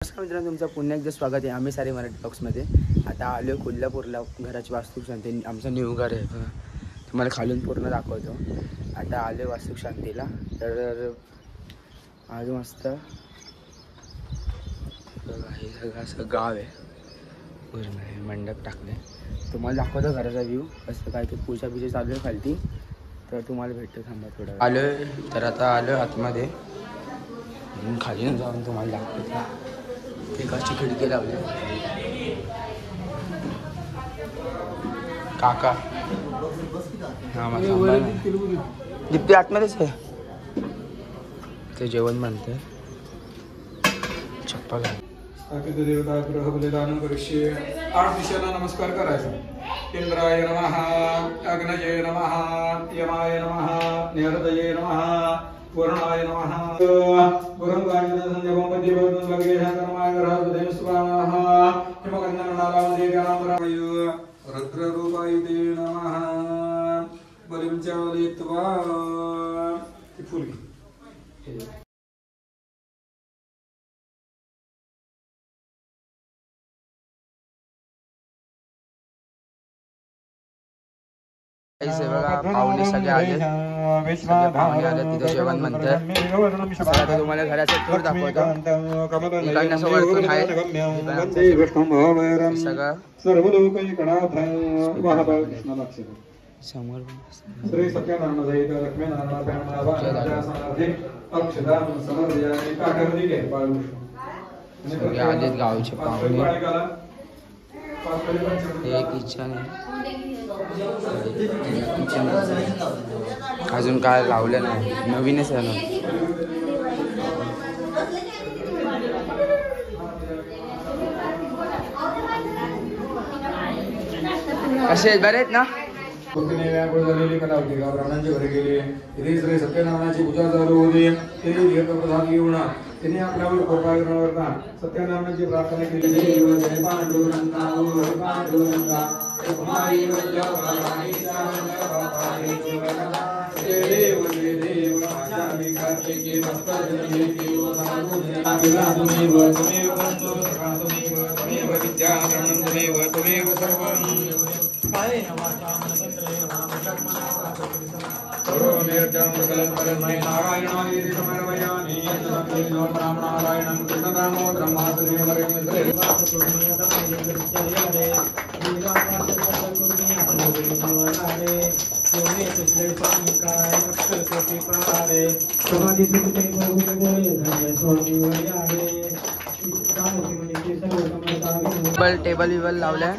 नमस्कार मित्रांनो, तुमचं पुन्हा एकदा स्वागत आहे आम्ही सारे मराठी टॉक्समध्ये. आता आलो कोल्हापूरला घराची वास्तूक शांती. आमचं न्यू घर आहे, तुम्हाला खालून पूर्ण दाखवतो. आता आलो वास्तूक शांतीला. तर आज मस्त हे सगळं असं गाव आहे, पूर्ण हे मंडप टाकले. तुम्हाला दाखवतो घराचा व्ह्यू असं काय. ते पूजा चालू आहे खालती, तर तुम्हाला भेटतो. थांबा थोडं आलो आहे. तर आता आलो आतमध्ये, खाली जाऊन तुम्हाला दाखवतो. एकाची खिडकी लावली. काका हा दीप्ती आतमध्येच आहे. ते जेवण बनते. चप्पल देवता ग्रह बलिदान करिष्ये. 8 दिशांना नमस्कार करायचा. इंद्राय नमः, अग्नये नमः, यमाय नमः, निहृदये नमः, वरुणाय नमः. गुरुं गायनं संजपं पद्यवदनं लग्नेशाकरमाय ग्रहदेव स्वाहा. हिमगन्धनालावदे गणामराय रुद्ररूपाय ते नमः. बलिं चालयित्वा फूल पाहुणे सगळे आले. पाहुणे आले, तिथे जेवण म्हणतात. आता तुम्हाला घराचा टूर दाखवतो. इकडनं असं वरतून आहे समोर श्री सत्यनारायण सहित लक्ष्मी सगळे आलेत गावचे पाहुणे. हे किचन आहे. अजून काय लावलं नाही, नवीनच आहे ना. कसे बरे आहेत ना. ब्राह्मणांच्या घरी गेले. इथे श्री सत्यनारायणाची पूजा चालू होती. ते तीर्थप्रसाद घेऊन त्यांनी आपल्यावर कृपा करता सत्यनारायणाची प्रार्थना केली. टेबल विबल लावलाय.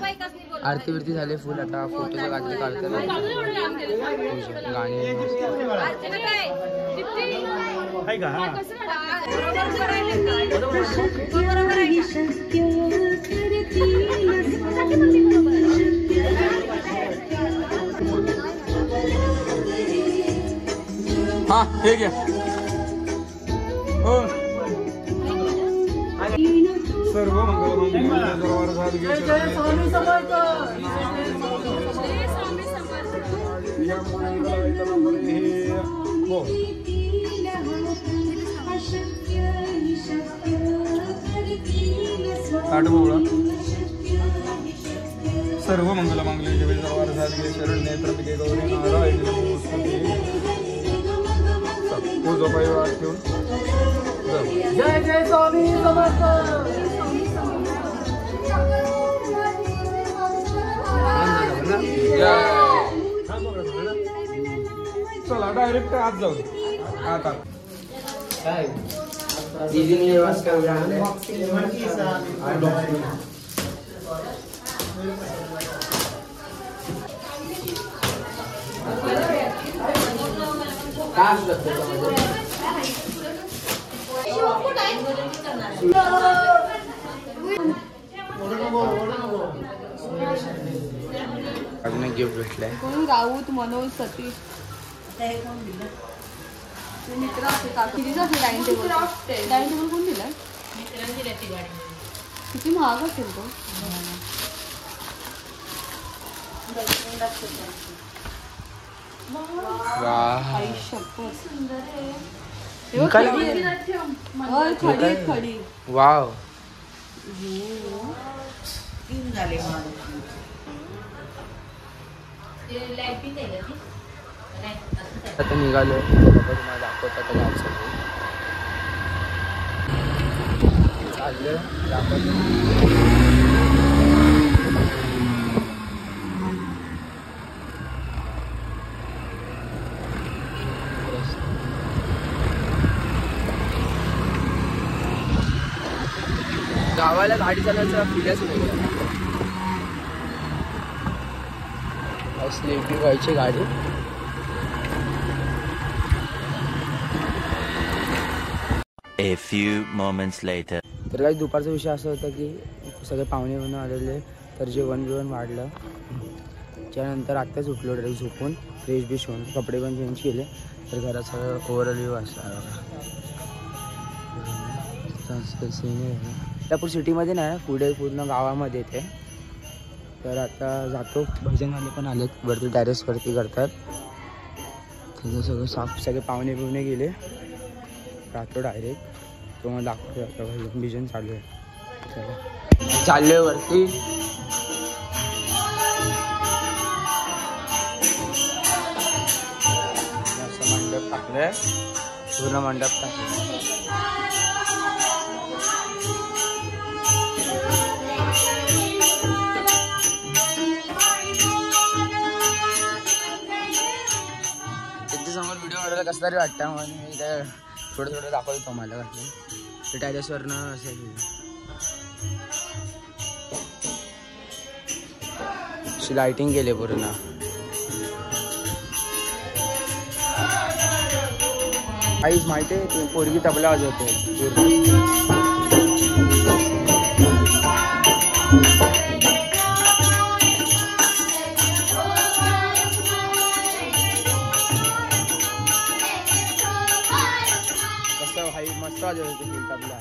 आरती बिरती झाली फुल. आता फोटोला गाजले काढतात. गाणी हा हे घ्या. सर्व सर्व मंगल मांगल्ये शिवे सर्वार्थसाधिके शरण्ये त्र्यंबके गौरी नारायणी नमोस्तुते. जय जय स्वामी समर्थ. चला डायरेक्ट आत जाऊ. आता काय दीदीने वास्ता अजून गिफ्ट भेटलंय. राऊत मनोज सतीश मित्र असे डायनिंग टेबल कोण दिलाय. किती महाग असेल तो. वाव तीन झाले आता निघालो तुम्हाला दाखवता तर जायचं चाललं दाखवतो. गावाला गाडी चालवायचा फिरच नाही. स्लीपी व्हायची गाडी. A few moments later. तर काही दुपारचा विषय असा होता की सगळे पाहुणे म्हणून आलेले, तर जेवण बिवण वाढलं. त्यानंतर आत्ताच उठलो डायरेक्ट झोपून, फ्रेश बिश होऊन कपडे पण चेंज केले. तर घराचा ओव्हरऑल व्ह्यू असा त्यापूर सिटीमध्ये नाही, पुढे पूर्ण गावामध्ये येते. तर आता जातो. भजनवाले पण आलेत वरती, टेरेसवरती करतात. त्याचं सगळं साफ, सगळे पाहुणे बिवणे गेले. राहतो डायरेक्ट. तुम्हाला दाखवतो आता भजन चालू आहे. चला चाललोय वरती. असं मंडप टाकलंय, पूर्ण मंडप टाकलं. त्यांच्यासमोर व्हिडिओ काढायला कसं तरी वाटतं, म्हणून मी काय थोडं थोडं दाखवतो तुम्हाला. ते टेरेसवरनं असं अशी लाइटिंग केली पूर्ण. काहीच माहिती आहे, ती पोरगी तबला वाजवते. मस्त वाजवते ती तबला.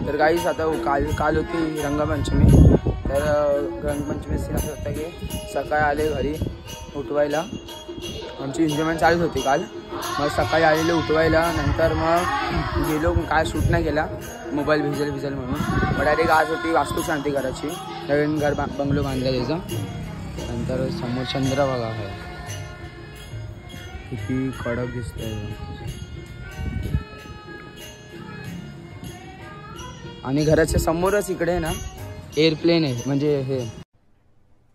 तर गाईस आता काल होती रंगपंचमी. तर रंगपंचमी सीन असं होतं की सकाळी आले घरी उठवायला. आमची एन्जॉयमेंट चालूच होती काल. मग सकाळी आलेले उठवायला, नंतर मग गेलो, काय शूट नाही केला, मोबाईल भिजल म्हणून. मग डायरेक्ट आज होती वास्तुशांती करायची. नवीन घर बंगलो बांधला त्याचा. नंतर समोर चंद्र बघा आहे, किती कडक दिसतंय. आणि घराच्या समोरच इकडे ना एअरप्लेन आहे, म्हणजे हे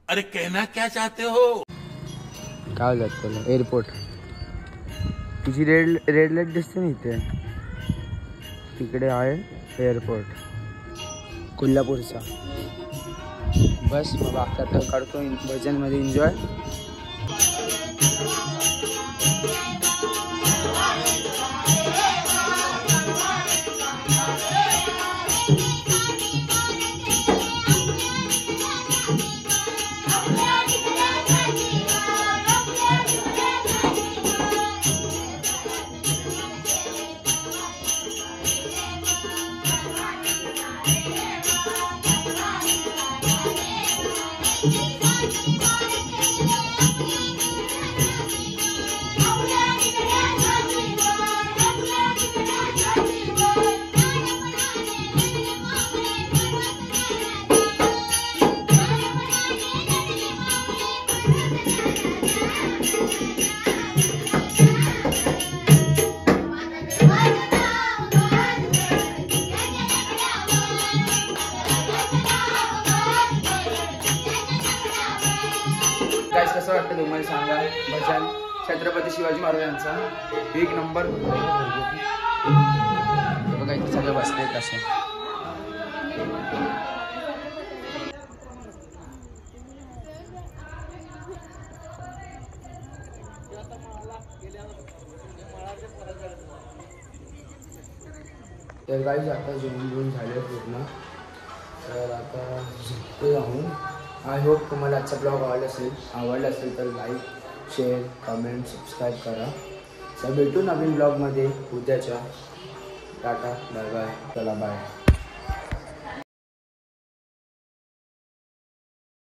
अरे कहना क्या चाहते हो, काय बोलतात त्याला, एअरपोर्ट. तिची रेड लाईट दिसते ना इथे, तिकडे आहे एअरपोर्ट कोल्हापूरचा. बस मग आता तर करतो भजनमध्ये एन्जॉय. कसं वाटतं तुम्हाला सांगा. भजन छत्रपती शिवाजी महाराजांचा एक नंबर बघा इथे सगळे बसलेत असे. तर काही आता जेवण झाले पूर्ण. तर आता झोपते जाऊन. आय होप तुम्हाला आजचा ब्लॉग आवडला असेल तर लाईक शेअर कमेंट सबस्क्राईब करा. तर भेटू नवीन ब्लॉगमध्ये उद्याच्या. Tata bye bye. चला बाय.